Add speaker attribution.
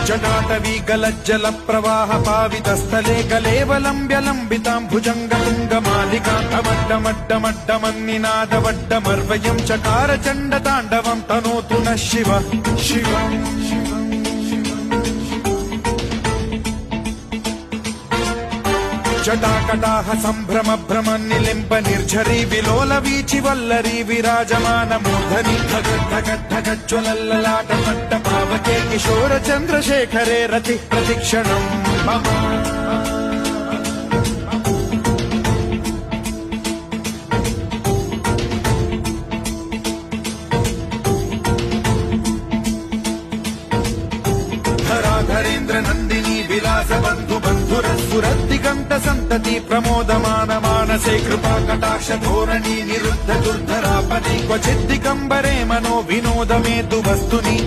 Speaker 1: जटाटवी गलज्जल प्रवाह पावितस्थले कलेवलम्ब्य लम्बितां भुजङ्गतुङ्गमालिकान्तमड्डमड्डमड्डमन्निनादवड्डमर्वयं चकार चण्डताण्डवं तनोतु नः शिवः शिवम् जटाकटाह सम्भ्रम भ्रम निलिम्ब निर्झरी विलोल वीचि वल्लरी विराजमान मूर्धनि धगद्धगद्धगज्ज्वलल्ललाट पट्ट पावके किशोर चन्द्रशेखरे रति प्रतिक्षणम् मम धराधरेन्द्र नन्दिनी विलास बन्धु बन्धुरस्फुरद्दिगन्त सन्तति प्रमोदमान मानसे कृपा कटाक्ष धोरणी निरुद्ध दुर्धरापदे क्वचिद्दिगम्बरे मनो विनोद मेतु वस्तुनि